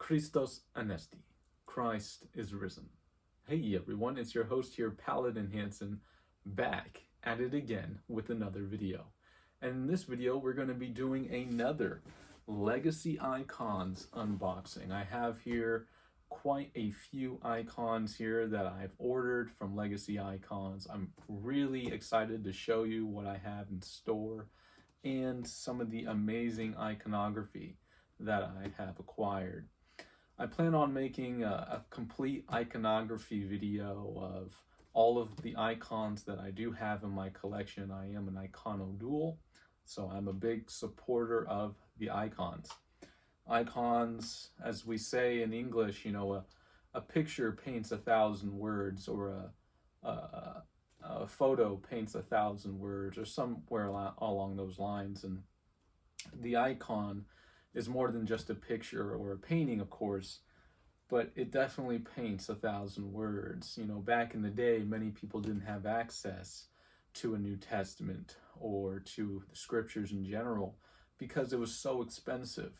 Christos Anesti. Christ is risen. Hey everyone, it's your host here, Paladin Hansen, back at it again with another video. And in this video, we're going to be doing another Legacy Icons unboxing. I have here quite a few icons here that I've ordered from Legacy Icons. I'm really excited to show you what I have in store and some of the amazing iconography that I have acquired. I plan on making a complete iconography video of all of the icons that I do have in my collection. I am an iconodual, so I'm a big supporter of the icons. Icons, as we say in English, you know, a picture paints 1,000 words, or a photo paints 1,000 words, or somewhere along those lines. And the icon is more than just a picture or a painting, of course, but it definitely paints 1,000 words. You know, back in the day, many people didn't have access to a New Testament or to the scriptures in general because it was so expensive.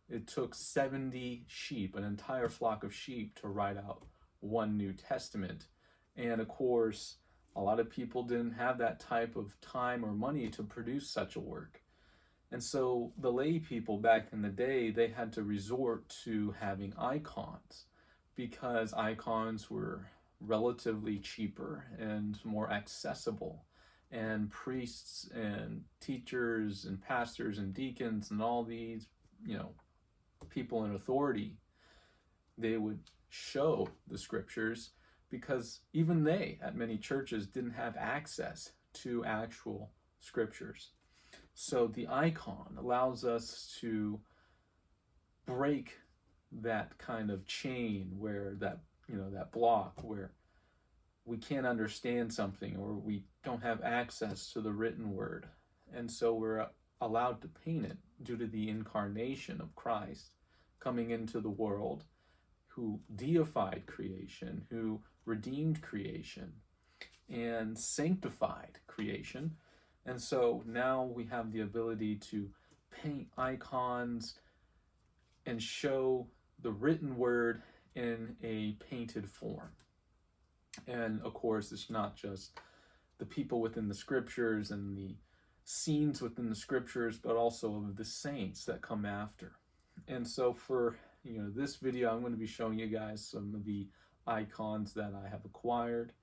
It took 70 sheep, an entire flock of sheep, to write out one New Testament. And of course, a lot of people didn't have that type of time or money to produce such a work. And so the lay people back in the day, they had to resort to having icons because icons were relatively cheaper and more accessible. And priests and teachers and pastors and deacons and all these, you know, people in authority, they would show the scriptures because even they, at many churches, didn't have access to actual scriptures. So the icon allows us to break that kind of chain where that, you know, that block where we can't understand something or we don't have access to the written word. And so we're allowed to paint it due to the incarnation of Christ coming into the world, who deified creation, who redeemed creation and sanctified creation. And so now we have the ability to paint icons and show the written word in a painted form. And of course, it's not just the people within the scriptures and the scenes within the scriptures, but also of the saints that come after. And so for, you know, this video, I'm going to be showing you guys some of the icons that I have acquired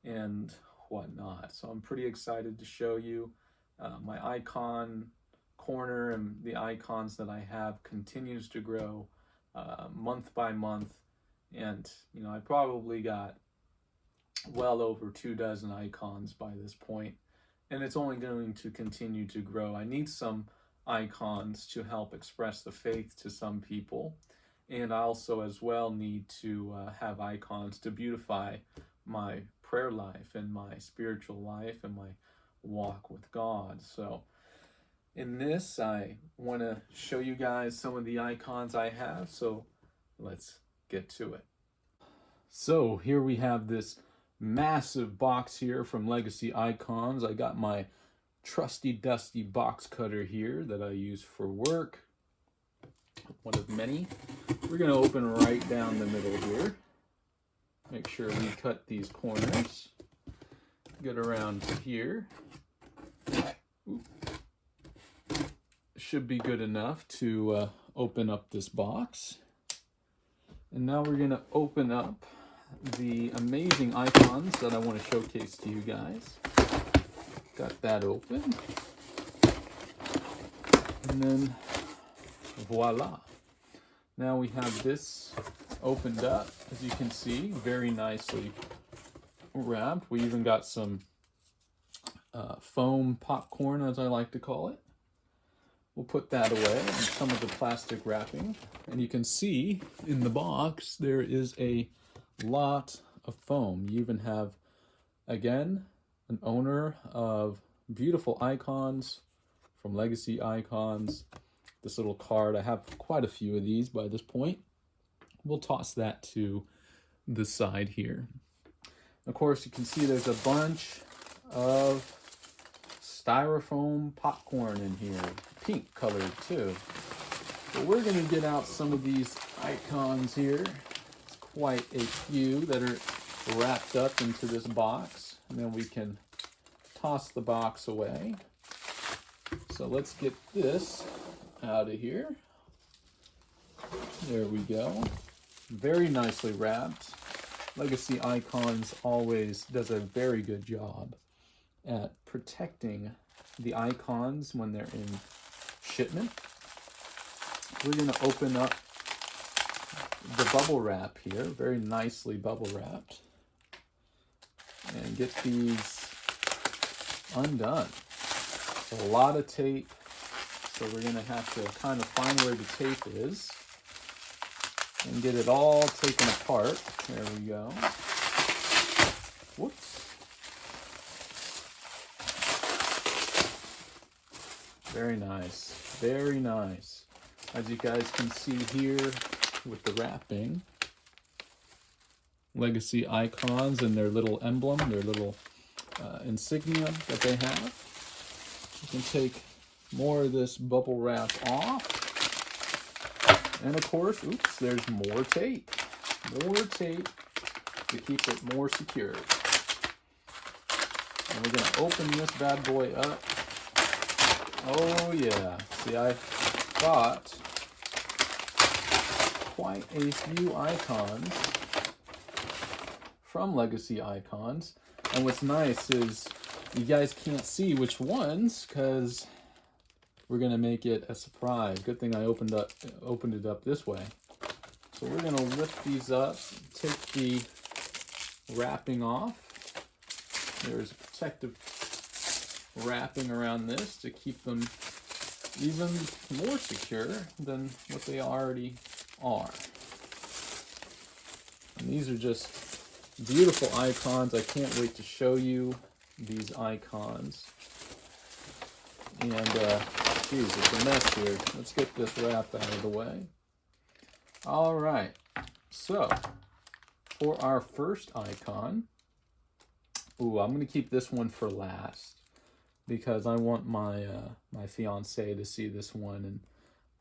and whatnot. So I'm pretty excited to show you. My icon corner and the icons that I have continues to grow month by month. And, you know, I probably got well over 24 icons by this point, and it's only going to continue to grow. I need some icons to help express the faith to some people, and I also as well need to have icons to beautify my prayer life and my spiritual life and my walk with God. So in this, I want to show you guys some of the icons I have, so let's get to it. So here we have this massive box here from Legacy Icons. I got my trusty dusty box cutter here that I use for work, one of many. We're going to open right down the middle here. Make sure we cut these corners. Get around here. Ooh. Should be good enough to open up this box. And now we're going to open up the amazing icons that I want to showcase to you guys. Got that open. And then voila. Now we have this opened up, as you can see, very nicely wrapped. We even got some foam popcorn, as I like to call it. We'll put that away and some of the plastic wrapping. And you can see in the box there is a lot of foam. You even have, again, an owner of beautiful icons from Legacy Icons. This little card, I have quite a few of these by this point. We'll toss that to the side here. Of course, you can see there's a bunch of styrofoam popcorn in here, pink colored too. But we're going to get out some of these icons here. It's quite a few that are wrapped up into this box. And then we can toss the box away. So let's get this out of here. There we go. Very nicely wrapped. Legacy Icons always does a very good job at protecting the icons when they're in shipment. We're going to open up the bubble wrap here, very nicely bubble wrapped, and get these undone. It's a lot of tape, so we're going to have to kind of find where the tape is and get it all taken apart. There we go. Whoops. Very nice. Very nice. As you guys can see here with the wrapping, Legacy Icons and their little emblem, their little insignia that they have. You can take more of this bubble wrap off. And of course, oops, there's more tape. More tape to keep it more secure. And we're going to open this bad boy up. Oh yeah, see, I got quite a few icons from Legacy Icons. And what's nice is you guys can't see which ones because we're gonna make it a surprise. Good thing I opened it up this way. So we're gonna lift these up, take the wrapping off. There's protective wrapping around this to keep them even more secure than what they already are. And these are just beautiful icons. I can't wait to show you these icons. And geez, it's a mess here. Let's get this wrap out of the way. All right, so for our first icon, ooh, I'm gonna keep this one for last because I want my my fiance to see this one and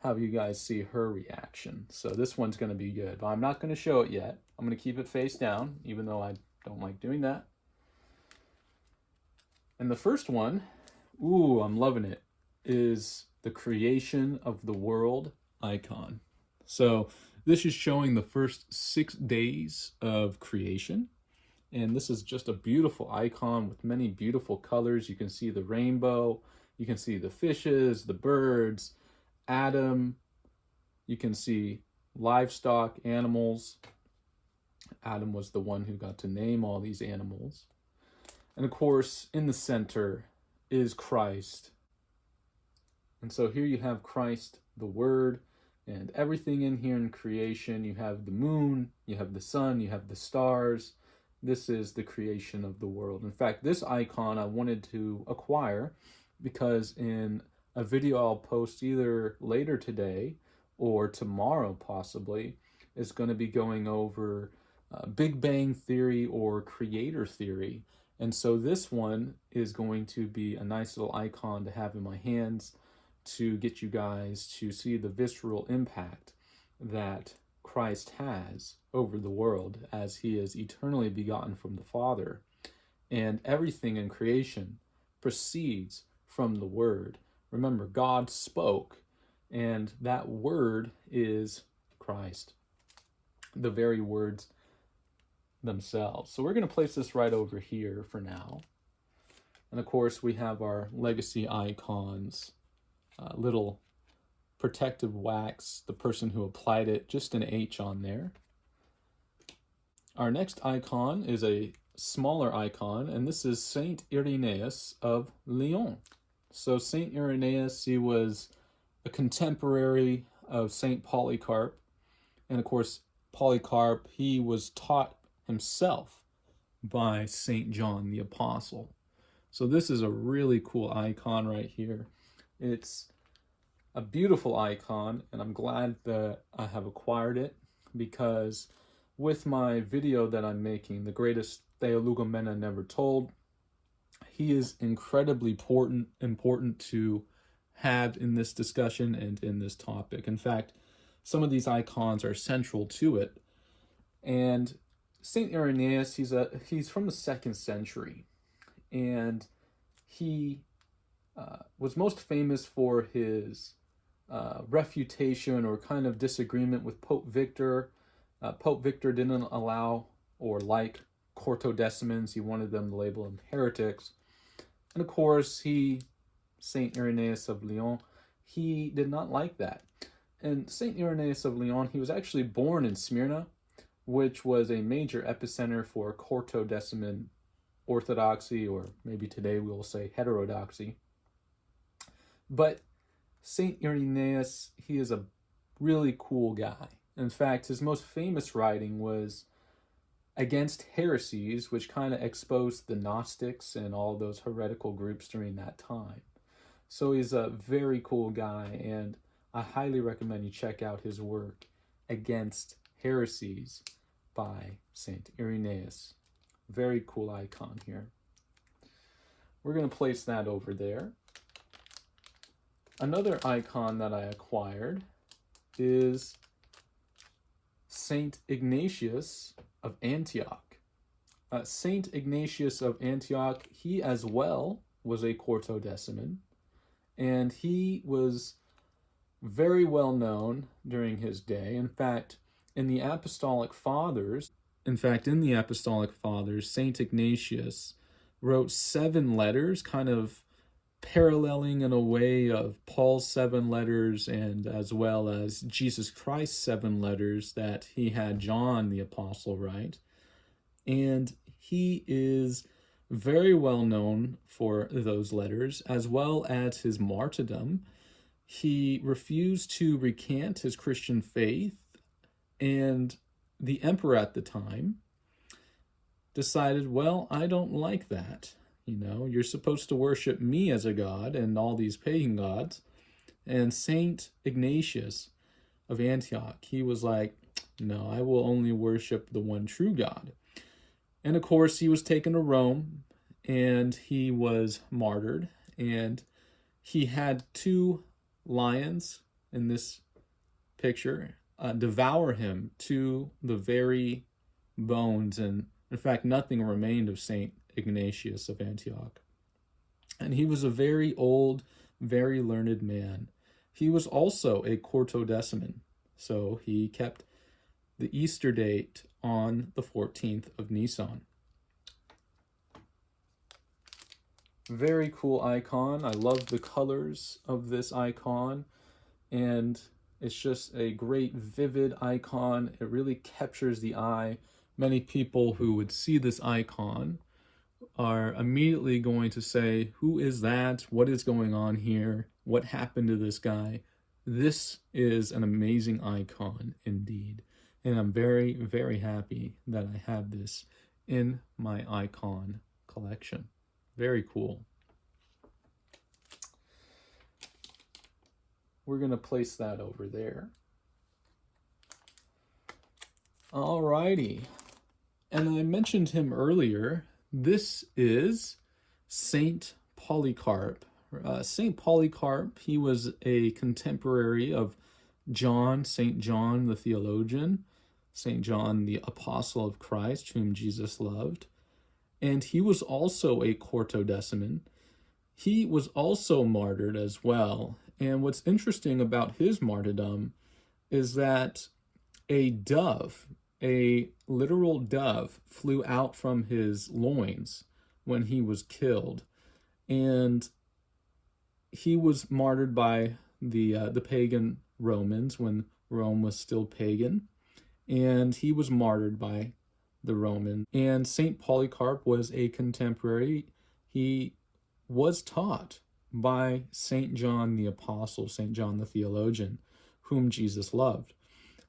have you guys see her reaction. So this one's gonna be good, but I'm not gonna show it yet. I'm gonna keep it face down, even though I don't like doing that. And the first one, ooh, I'm loving it, is the creation of the world icon. So this is showing the first 6 days of creation. And this is just a beautiful icon with many beautiful colors. You can see the rainbow, you can see the fishes, the birds, Adam, you can see livestock, animals. Adam was the one who got to name all these animals. And of course, in the center is Christ. And so here you have Christ, the Word, and everything in here in creation. You have the moon, you have the sun, you have the stars. This is the creation of the world. In fact, this icon I wanted to acquire because in a video I'll post either later today or tomorrow possibly is going to be going over Big Bang Theory or Creator Theory. And so this one is going to be a nice little icon to have in my hands to get you guys to see the visceral impact that Christ has over the world as he is eternally begotten from the Father. And everything in creation proceeds from the Word. Remember, God spoke, and that Word is Christ, the very words themselves. So we're going to place this right over here for now. And of course, we have our Legacy Icons, little protective wax, the person who applied it, just an H on there. Our next icon is a smaller icon, and this is Saint Irenaeus of Lyon. So Saint Irenaeus, he was a contemporary of Saint Polycarp. And of course, Polycarp, he was taught himself by Saint John the Apostle. So this is a really cool icon right here. It's a beautiful icon, and I'm glad that I have acquired it because with my video that I'm making, The Greatest Theologomena Never Told, he is incredibly important to have in this discussion and in this topic. In fact, some of these icons are central to it. And Saint Irenaeus, he's from the 2nd century, and he was most famous for his refutation or kind of disagreement with Pope Victor. Pope Victor didn't allow or like Quartodecimans. He wanted them to label them heretics. And of course, Saint Irenaeus of Lyon, he did not like that. And Saint Irenaeus of Lyon, he was actually born in Smyrna, which was a major epicenter for Quartodeciman orthodoxy, or maybe today we will say heterodoxy. But Saint Irenaeus, he is a really cool guy. In fact, his most famous writing was against heresies, which kind of exposed the Gnostics and all those heretical groups during that time. So he's a very cool guy, and I highly recommend you check out his work, Against Heresies by Saint Irenaeus. Very cool icon here. We're going to place that over there. Another icon that I acquired is Saint Ignatius of Antioch. Saint Ignatius of Antioch, he as well was a Quartodeciman, and he was very well known during his day. In fact, in the Apostolic Fathers, Saint Ignatius wrote 7 letters, kind of paralleling in a way of Paul's 7 letters, and as well as Jesus Christ's 7 letters that he had John the Apostle write. And he is very well known for those letters, as well as his martyrdom. He refused to recant his Christian faith, and the emperor at the time decided, well, I don't like that. You're supposed to worship me as a god and all these pagan gods. And Saint Ignatius of Antioch, he was like, no, I will only worship the one true God. And of course, he was taken to Rome, and he was martyred. And he had 2 lions in this picture devour him to the very bones. And in fact, nothing remained of Saint Ignatius of Antioch. And he was a very old, very learned man. He was also a Quartodeciman, so he kept the Easter date on the 14th of Nisan. Very cool icon. I love the colors of this icon, and it's just a great vivid icon. It really captures the eye. Many people who would see this icon are immediately going to say, who is that? What is going on here? What happened to this guy? This is an amazing icon indeed. And I'm very, very happy that I have this in my icon collection. Very cool. We're going to place that over there. Alrighty. And I mentioned him earlier. This is Saint Polycarp. Saint Polycarp, he was a contemporary of John, Saint John the theologian, Saint John the apostle of Christ, whom Jesus loved. And he was also a Quartodeciman. He was also martyred as well. And what's interesting about his martyrdom is that a dove, a literal dove, flew out from his loins when he was killed. And he was martyred by the pagan Romans when Rome was still pagan. And he was martyred by the Romans. And Saint Polycarp was a contemporary. He was taught by Saint John the Apostle, Saint John the theologian, whom Jesus loved.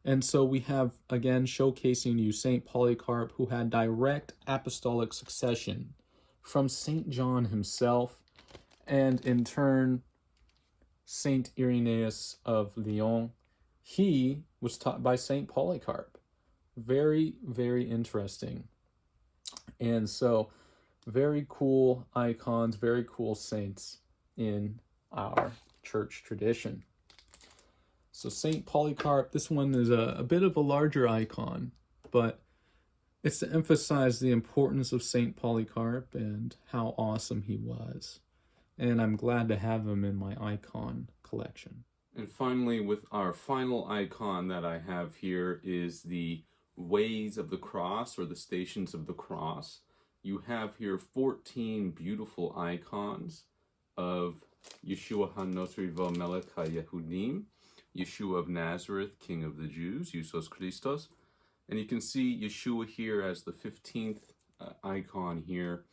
And so we have, again, showcasing you Saint Polycarp, who had direct apostolic succession from Saint John himself, and in turn, Saint Irenaeus of Lyon. He was taught by Saint Polycarp. Very, very interesting. And so, very cool icons, very cool saints in our church tradition. So Saint Polycarp, this one is a bit of a larger icon, but it's to emphasize the importance of Saint Polycarp and how awesome he was. And I'm glad to have him in my icon collection. And finally, with our final icon that I have here is the Ways of the Cross, or the Stations of the Cross. You have here 14 beautiful icons of Yeshua HaNosri Vo Melech HaYehudim, Yeshua of Nazareth, King of the Jews, Iesous Christos. And you can see Yeshua here as the 15th icon here.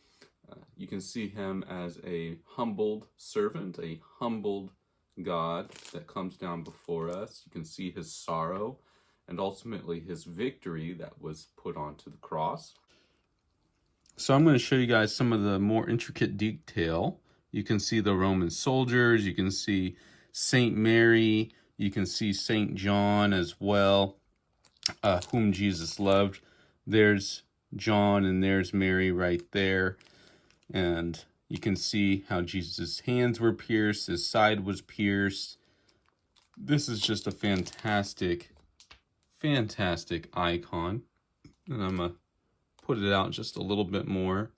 You can see him as a humbled servant, a humbled God that comes down before us. You can see his sorrow and ultimately his victory that was put onto the cross. So I'm going to show you guys some of the more intricate detail. You can see the Roman soldiers, you can see Saint Mary, you can see Saint John as well, whom Jesus loved. There's John and there's Mary right there. And you can see how Jesus' hands were pierced, his side was pierced. This is just a fantastic, fantastic icon. And I'm going to put it out just a little bit more.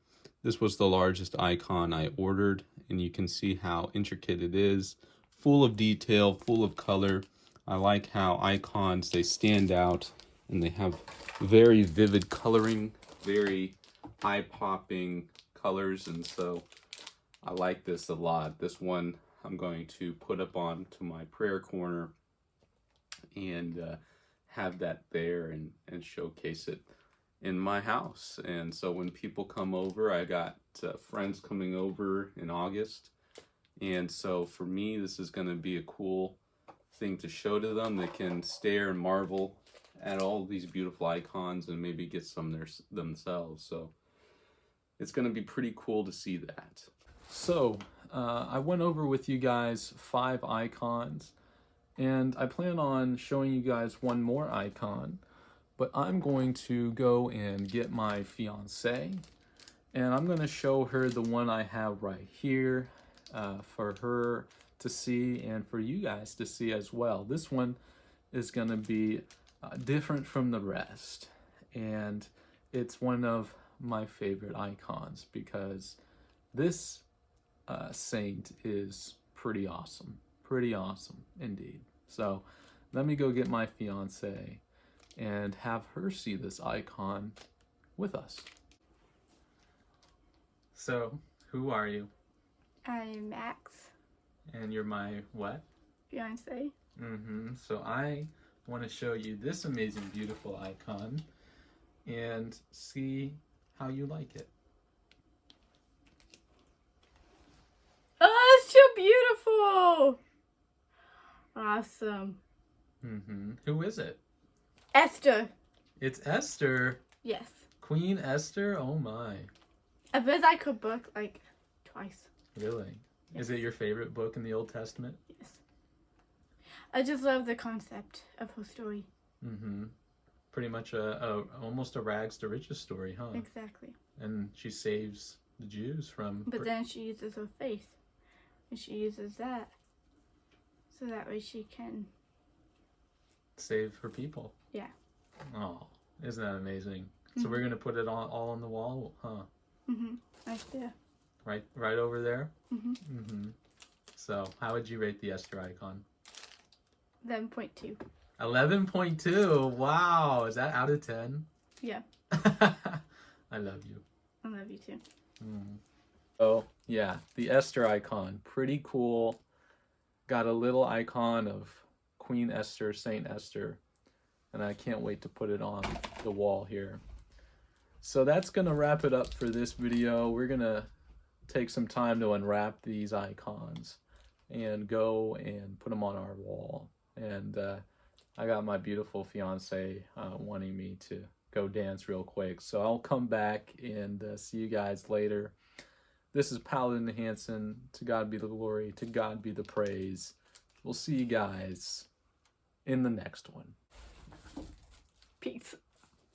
This was the largest icon I ordered, and you can see how intricate it is. Full of detail, full of color. I like how icons, they stand out, and they have very vivid coloring, very eye-popping colors, and so I like this a lot. This one I'm going to put up on to my prayer corner and have that there and showcase it in my house. And so when people come over, I got friends coming over in August, and so for me this is going to be a cool thing to show to them. They can stare and marvel at all these beautiful icons and maybe get some themselves. So it's going to be pretty cool to see that. So I went over with you guys 5 icons, and I plan on showing you guys one more icon, but I'm going to go and get my fiance, and I'm going to show her the one I have right here for her to see and for you guys to see as well. This one is going to be different from the rest, and it's one of my favorite icons because this saint is pretty awesome indeed. So let me go get my fiance and have her see this icon with us. So who are you? I'm Max, And you're my what? fiance. So I want to show you this amazing beautiful icon and see how you like it. Oh, it's so beautiful! Awesome. Who is it? Esther. It's Esther. Yes. Queen Esther? Oh my. I've read like her book like twice. Really? Yes. Is it your favorite book in the Old Testament? Yes. I just love the concept of her story. Pretty much almost a rags to riches story, huh? Exactly. And she saves the Jews from... But then she uses her faith. And she uses that. So that way she can... save her people. Yeah. Oh, isn't that amazing? So we're going to put it all on the wall, huh? Right there. Right over there? So how would you rate the Esther icon? 11.2. 11.2. Wow. Is that out of 10? Yeah. I love you. I love you too. Oh, yeah. The Esther icon. Pretty cool. Got a little icon of Queen Esther, Saint Esther. And I can't wait to put it on the wall here. So that's going to wrap it up for this video. We're going to take some time to unwrap these icons and go and put them on our wall. And I got my beautiful fiance wanting me to go dance real quick. So I'll come back and see you guys later. This is Paladin Hansen. To God be the glory. To God be the praise. We'll see you guys in the next one. Peace.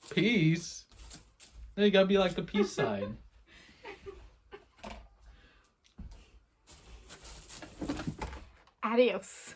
Peace? No, you gotta be like the peace sign. Adios.